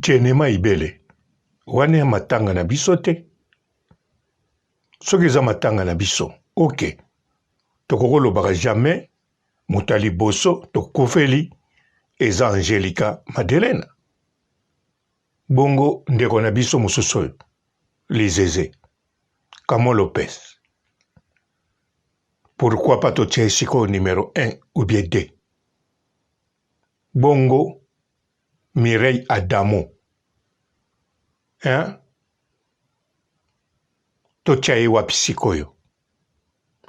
Jenema Ibele wane matanga na biso te soki eza matanga na biso ok tokokolobaka jamais moto liboso tokufeli eza Angelica Madelena bongo ndeko na biso mosusu oyo Lizeze Kamo Lopez. Pourquoi pas totie siko numéro 1 ou bien 2? Bongo Mireille Adamo. Hein? Totia ye wapi sikoyo.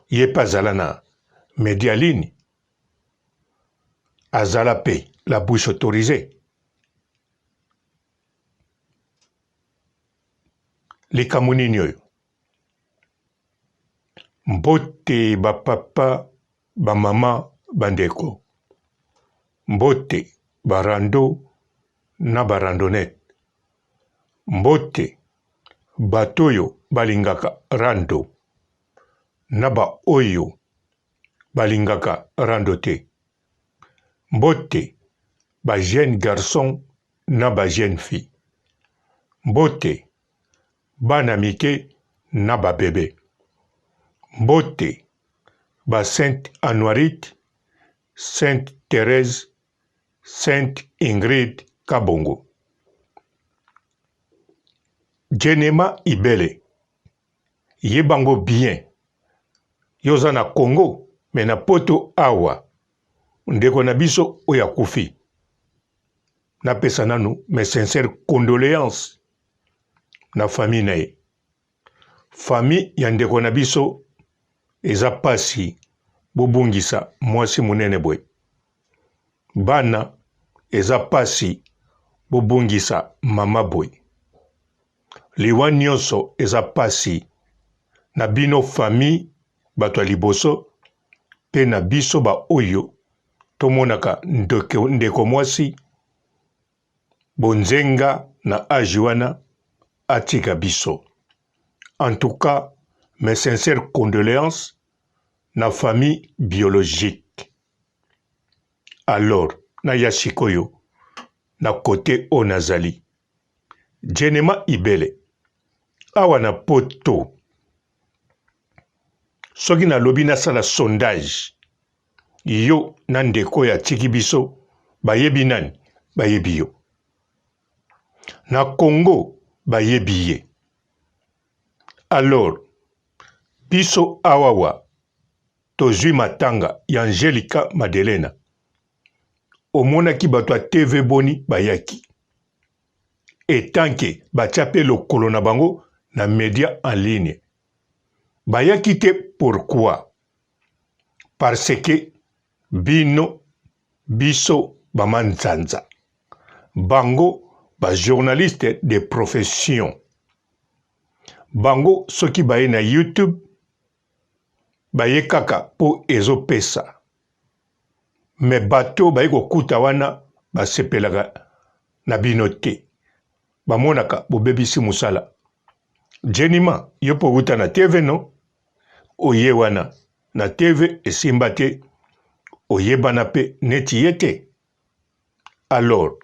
Ye pa zala na Medialine. Azala pe la bouche autorisée. Likambo nini oyo? Mbote ba papa, ba mama, bandeko. Mbote ba rando na ba randonnette. Mbote batoyo balingaka rando na ba oyo balingaka rando te. Mbote ba jeune garçon na ba jeune fille. Mbote bana mike na ba bébé. Mbote ba Sainte Anuarite, Sainte Thérèse, Sainte Ingrid Kabongo. Jenema Ibele yebango bien yoza na Congo me na poto awa ndeko na biso oya kufi na pesa nanu mes sincères condoléances na famille na ye. Famille ya ndeko na biso eza pasi bobungisa mwasi munene boy. Bana eza pasi bobungisa mama boy. Liwa nyonso eza pasi na bino famille bato ya liboso pe na biso ba oyo tomonaka ndeko mwasi bonzenga na âge wana atika biso. En tout cas, mes sincères condoléances na famille biologique. Alors, na yashikoyo na côté onazali. Jenema Ibele awa na poto soki na lobi nasala sondage yo na ndeko ya tiki biso bayebi nani bayebi yo na Congo bayebi ye. Alors biso awawa tozwi matanga ya Angelica Madelena omonaki bato ya TV boni bayaki etanke bachape lokolo na bango na média en ligne. Bayaki te pourquoi? Parce que bino biso bamanzanza. Bango ba journaliste de profession. Bango soki baye na YouTube baye kaka po ezo pesa. Me bato baye kokuta wana basepelaka na bino te. Bamonaka bobebisi musala. Jenima yopo uta na TV no oye wana na TV esimba te oyebana pe neti yete. Alors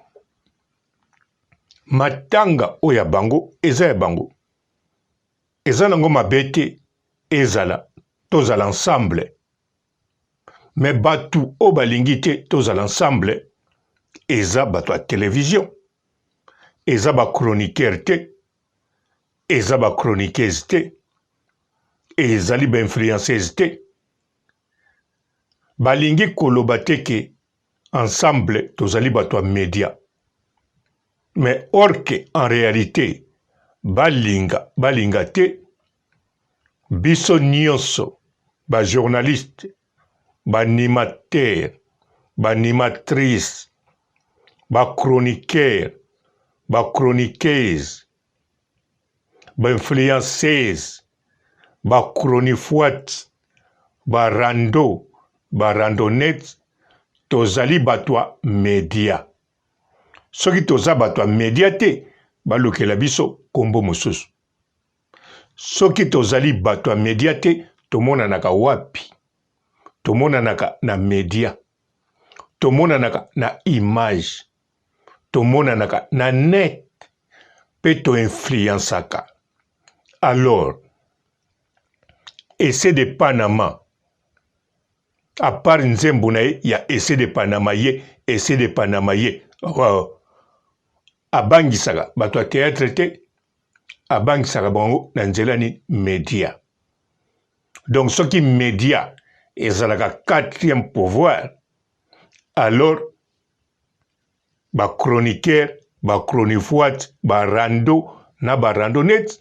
matanga oya bango eza ya bango eza nango mabete ezala tozala ensemble me batu o balingi te tozala ensemble eza bato ya télévision eza ba chroniqueur te eza ba chroniqueuse te ezali ba influenceuse te balingi koloba te ke ensemble tozali bato ya média mais or que en réalité balinga te biso nyonso ba journaliste ba animateur ba animatrice ba chroniqueur ba chroniqueuse ba influenceuse ba chronifoite ba rando ba randonnette tozali bato ya média. Soki toza bato ya média te balukela biso kombo mosusu. Soki tozali bato ya média te tomonanaka wapi? Tomonanaka na média. Tomonanaka na image. tomonanaka na net mpe toinfluençaka. Alors essai de Panama, à part nzembo na ye ya essai de Panama ye, essai de Panama ye, abangisaka bato ya théâtre te, abangisaka bango na nzela ni média. Donc soki média ezalaka quatrième pouvoir, alors ba chroniqueur, ba chronifoite, ba rando na ba randonnette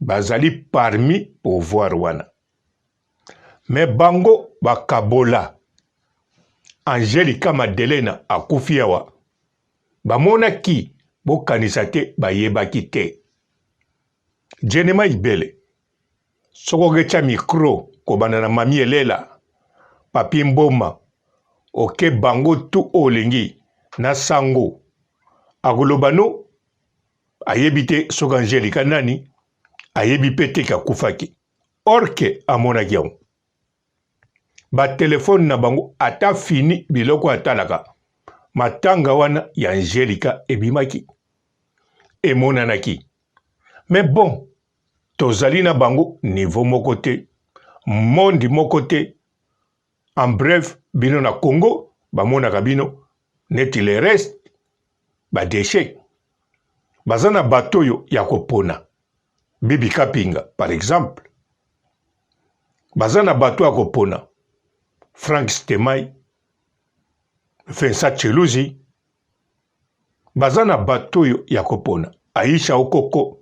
bazali parmi pouvoir wana. Mais bango bakabola Angelica Madelena akufi awa bamonaki bokanisa te bayebaki te. Jenema Ibele soko getya micro kobanda na mami elela papi mboma oke bango tu olingi na sango akoloba no ayebi te soko Angelica nani ayebi pe te kakufaki. Orke amonaki yango ba telefone na bango ata fini biloko atalaka matanga wana ya Angelica ebimaki emonanaki. Mais bon, tozali na bango niveau moko te, monde moko te. En bref, bino na Congo bamonaka bino neti le reste ba déchet. Bazana bato yo ya kopona Bibi Kapinga par exemple, bazana bato ya kopona Frank Stemai, Vincent Cheluzi, bazana bato yo ya kopona Aisha Okoko,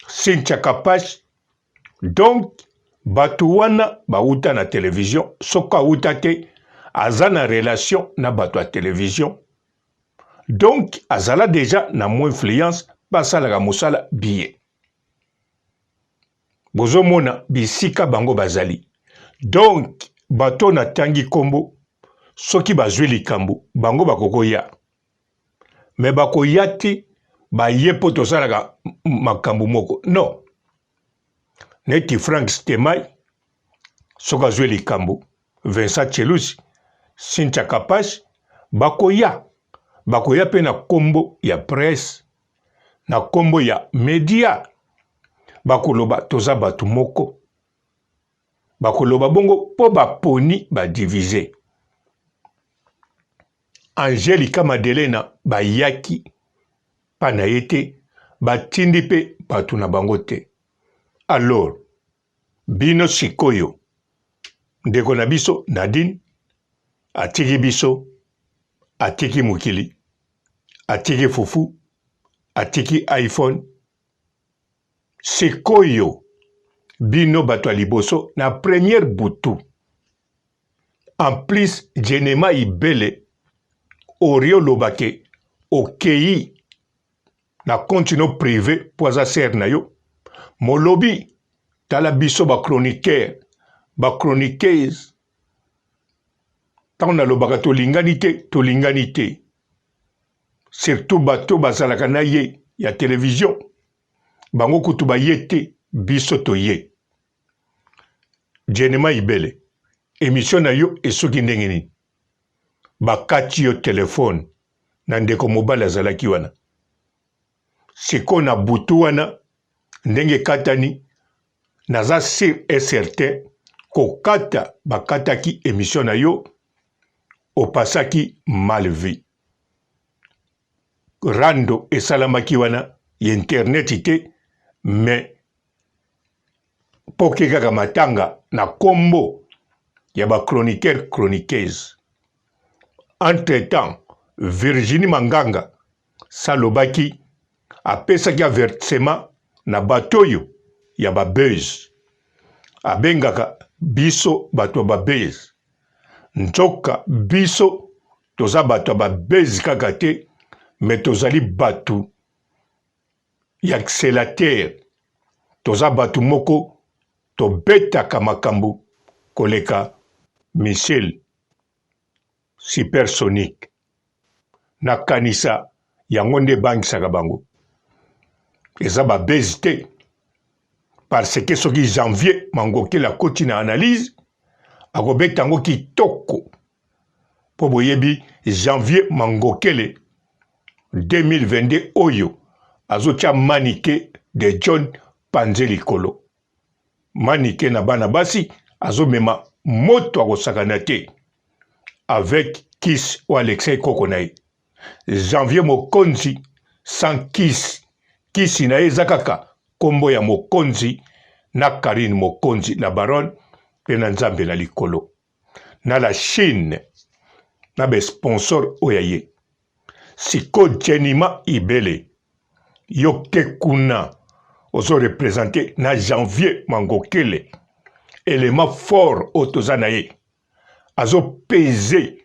Cynthia Kapash. Donc bato wana bauta na télévision, soko auta te azana relation na bato ya télévision. Donc azala déjà na mo influence basalaka mosala biye. Bozomona bisika bango bazali. Donc bato na tangi kombo soki bazwi likambo bango bakokoya. Mais bakoya te baye po tosalaka makambo moko. Non. Neti Frank Stemai soki azwi likambo, Vincent Cheluzi, Cynthia Kapash bakoya pe na kombo ya presse, na kombo ya media, bakoloba toza batu moko, bakoloba bongo po baponi badivize. Angelica Madelena bayaki pana yete batindi pe batu na bango te. Alors bino sikoyo ndeko na biso Nadine atiki biso, atiki mukili, atiki fufu, atiki iPhone. Sikoyo bino bato liboso na première butu. En plus Jenema Ibele Orio Lobake okei na continue privé poza ser na yo molobi tala biso ba chroniqueur ba chroniqueuse tant lobaka tolingani te surtout bato bazalaka na ye ya télévision bango kutu baye te biso toye. Jenema Ibele émission na yo esoki ndenge nini bakati yo telefone na ndeko mobali azalaki wana siko na butu wana ndenge katani naza sur et certain kokata bakataki émission na yo opasaki mal vu. Rando esalamaki wana internet te mais poke kaka matanga na kombo ya ba chroniqueuse. Entre-temps, Virginie Manganga salobaki apesaki avertissement na batoyo ya ba buzz. Abengaka biso bato ba buzz. Nzoka biso toza bato ba buzz kaka te, mais tozali bato ya accélérateur. Toza bato moko tobetaka makambo koleka Michel supersonique. Nakanisa yango nde bangisaka bango. Eza ba buzz te. Parce que soki janvier Mangokele akoti na analyse akobeta yango kitoko. Po boyebi janvier Mangokele 2022 oyo azotia manike de John Panze likolo. Manike na bana basi azomema moto akosakana te avec Kiss ou Alexei Kokonaï. Janvier Mokonzi sans Kiss. Kiss na ezakaka kombo ya Mokonzi na Karine Mokonzi la baronne pe na nzambe na likolo. Na la Chine na be sponsor oyaye. Siko Jenima Ibele yoke kuna ozo représenter na Janvier Mangokele élément fort otozanaye azo peser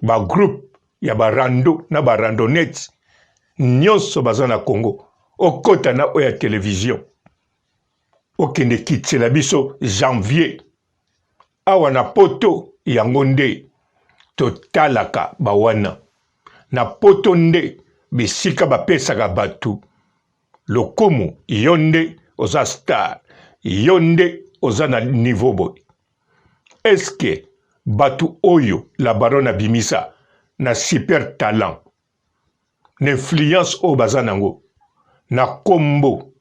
ba groupe ya ba rando na ba randonnette nyonso baza na Congo okota na oya télévision okende kitela biso Janvier awa na poto yango nde totalaka bawana na poto nde bisika bapesaka batu lokumu yonde oza star yonde oza na niveau boy. Eske batu oyo la baronne abimisa na super talent n'influence o baza nango na kombo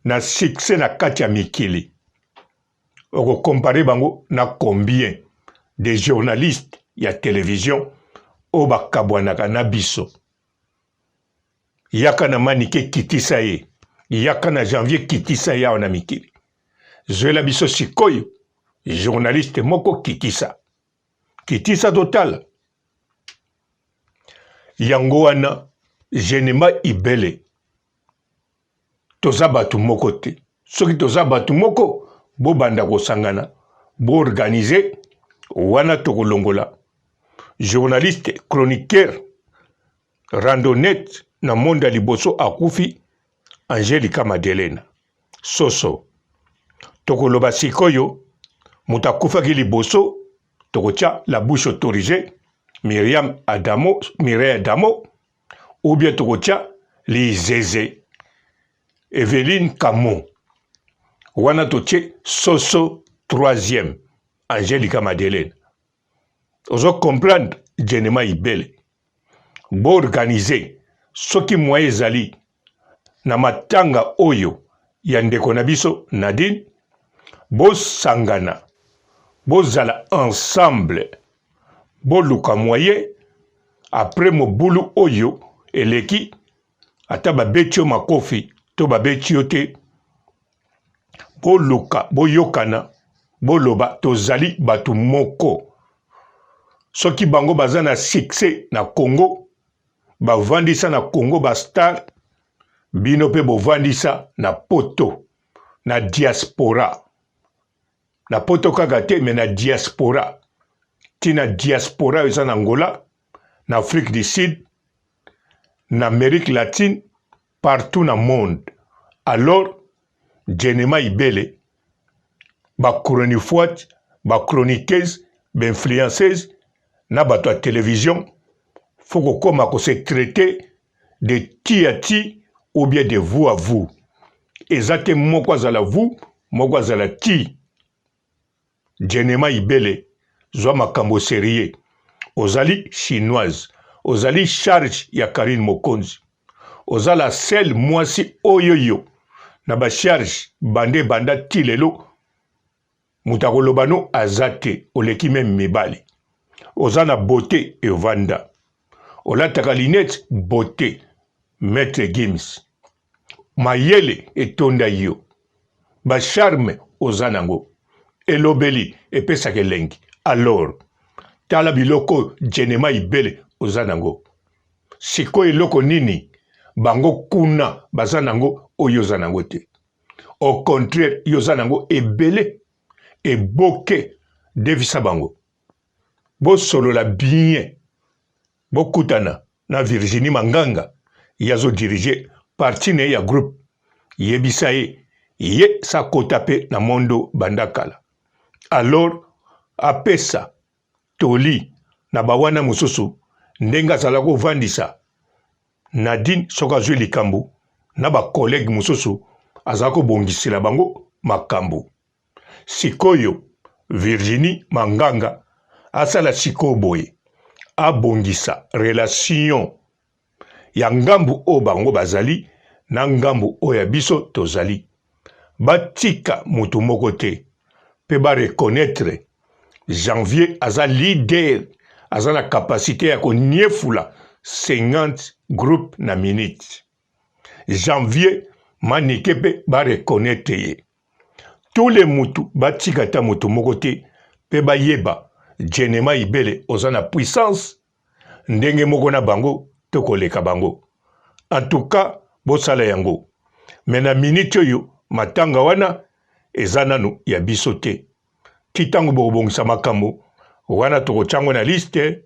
na succès na kati ya mikili oko compare bango na combien de journalistes ya télévision o bakabwanaka na biso yaka na manike kitisa ye yaka na Janvier kitisa ye awa na mikili zwela biso sikoyo journaliste moko kitisa total yango wana Jenema Ibele toza batu moko te soki toza batu moko bobanda kosangana boorganize wana tokolongola journaliste chroniqueur randonnette na monde liboso akufi Angelica Madelena soso tokoloba sikoyo mutakufaki liboso tokotia la bouche autorisée Mireille Adamo ou bien tokotia Lizeze Evelyne Kamo wana totie soso troisième Angelica Madelena ozo comprendre Jenema Ibele bo organiser soki moye ezali na matanga oyo ya ndeko na biso Nadine bosangana bozala ensemble boluka moye après mobulu oyo eleki ata babeti yo makofi to babeti yo te boluka boyokana boloba tozali batu moko soki bango baza na succès na Congo bavandisa na Congo ba star bino pe bovandisa na poto na diaspora na poto kaka te me na diaspora tina diaspora eza na Angola na Afrique du Sud na Amérique latine partout na monde alors Jenema Ibele ba chroniqueuse ba chroniqueuse ba influenceuse na bato ya télévision faut kokoma ko se traiter de ti à ti ou bien de vous à vous ezate moko azala vous moko azala ti Jenema Ibele zwa makambo sérieux ozali chinoise ozali charge ya Karine Mokonzi ozala sel mwasi oyoyo na ba charge bande banda ti lelo mutakolobano azate oleki même mibali ozana beauté evanda olataka linette beauté maître Gims mayele etonda yo ba charme ozanango elobeli epesaka elengi alors tala biloko Jenema Ibele ozanango siko eloko nini bango kuna bazanango oyo ozanango te au contraire yozanango ebele eboke devisa bango bosolola bien bokutana na Virginie Manganga yazo dirige parti ne ya groupe yebisa ye sakota pe na mondo bandakala alors apesa toli na bawana mususu ndenga azala kovandisa Nadine soka zwi likambo na ba collègue mususu azala kobongisela bango makambo sikoyo Virginie Manganga asala sikoyo boye abongisa relation ya ngambu o bango bazali na ngambu o ya biso tozali. Batika mutu moko te pe ba reconnaître Janvier aza leader aza na capacité ya koniefula 50 groupe na minute. Janvier manike pe ba reconnaître ye. Tous les mutu batika ta mutu moko te pe ba yeba Jenema Ibele oza na puissance ndenge moko na bango to koleka bango. En tout cas bosala yango. Mais na minute oyo matanga wana eza nanu ya biso te. Kitango bobongisa makambo wana tokochango na liste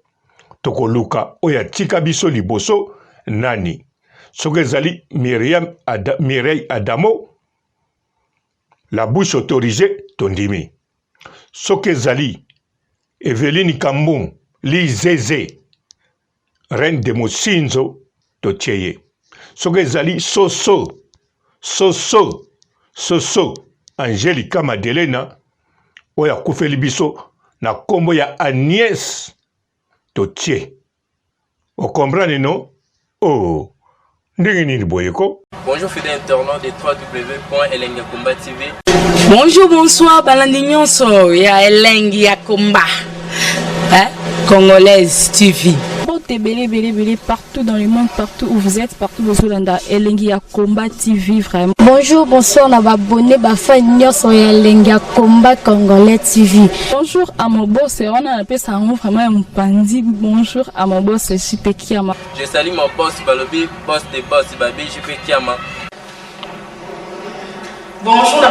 tokoluka oya tika biso liboso nani. Soki ezali Mireille Adamo la bouche autorisée tondimi. Soki ezali Evelyne Kambung Lizeze reine de Mosinzo totieye. Soki ezali Soso Angelica Madelena oya kufeli biso na kombo ya Agnès totie. O comprendre non? Oh, ndenge nini boyeko? Bonjour fidèles internautes de www.elengiakomba TV. Bonjour, bonsoir, balandi nyonso ya Elengi ya Komba. Congolaise TV. Belé partout dans le monde, partout où vous êtes, partout où vous êtes, Elengi ya Komba TV vraiment. Bonjour, bonsoir, on va abonner fan nyonso ya Elengi ya Komba Congolais TV. Bonjour à mon boss, on a appelé ça vraiment un pandi. Bonjour à mon boss, JP Kiama. Je salue mon boss Balobi, boss des boss Babi, JP Kiama. Bonjour, la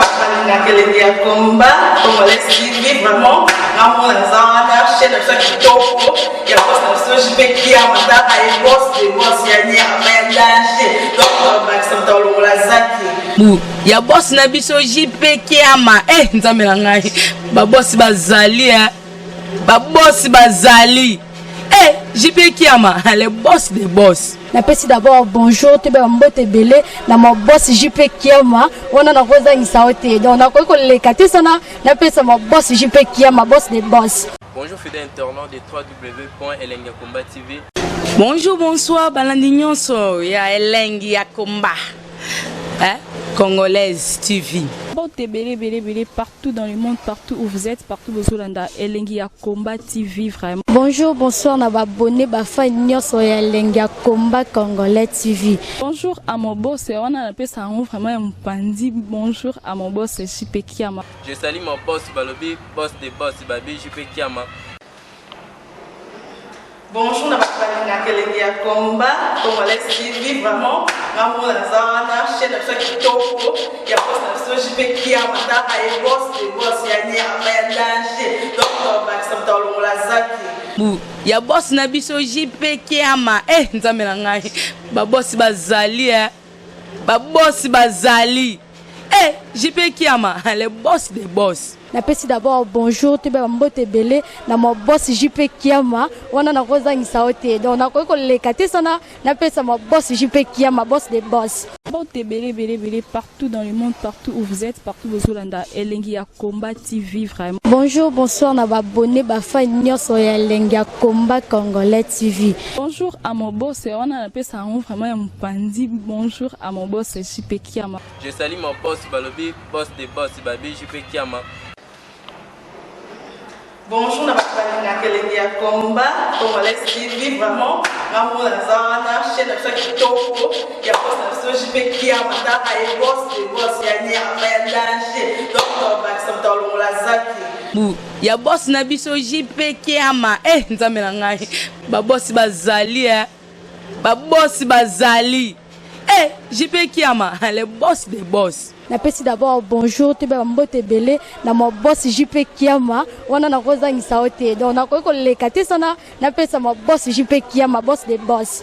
Elengi ya Komba Congolais TV vraiment. Ramon Zana, chaîne de ça qui topo, il y a pas de JP Kiama, t'as un boss des boss, il y a un danger. Donc on va accepter le la zaki. Ya boss na biso JP Kiama nzambe ngai ba boss bazali ba boss bazali JP Kiama le boss des boss. Napesi d'abord bonjour te ba mbote belé na mon boss JP Kiama ona na koza ngisaote donc na ko koleka te sana napesa mon boss JP Kiama boss des boss. Bonjour fidèles internautes de www.elengiakomba TV. Bonjour, bonsoir, balandi nyonso ya Elengi ya Komba. Congolaise TV. Belé partout dans le monde, partout où vous êtes, partout où vous êtes, Elengi ya Komba TV vraiment. Bonjour, bonsoir, on va abonner fan nyonso ya Elengi ya Komba Congolais TV. Bonjour à mon boss, on a appelé ça vraiment un pandi. Bonjour à mon boss, JP Kiama. Je salue mon boss Balobi, boss des boss Babi, JP Kiama. Bonjour, la Elengi ya Komba Congolais TV vraiment. Ramon Zana, chaîne de ça qui topo, il y a pas de JP Kiama, t'as un boss des boss, il y a un danger. Donc on va accepter le la zaki. Ya boss na biso JP Kiama nzambe ngai ba boss bazali ba boss bazali JP Kiama le boss des boss. Napesi d'abord bonjour te ba mbote belé na mon boss JP Kiama ona na koza ngisaote donc na ko koleka te sana napesa mon boss JP Kiama boss des boss. Belé partout dans le monde, partout où vous êtes, partout où vous êtes, Elengi ya Komba TV vraiment. Bonjour, bonsoir, on va abonner fan nyonso ya Elengi ya Komba Congolais TV. Bonjour à mon boss, on a appelé ça vraiment un pandi. Bonjour à mon boss, JP Kiama. Je salue mon boss Balobi, boss des boss Babi, JP Kiama. Bonjour, la Elengi ya Komba Congolais TV vraiment. Ramon Zana, chaîne de ça qui topo, il y a pas de JP Kiama, t'as un boss des boss, il y a un danger. Donc on va accepter le la zaki. Ya boss na biso JP Kiama nzambe ngai ba boss bazali ba boss bazali JP Kiama le boss des boss. Napesi d'abord bonjour te ba mbote belé na mon boss JP Kiama ona na koza ngisaote donc na ko koleka te sana napesa mon boss JP Kiama boss des boss.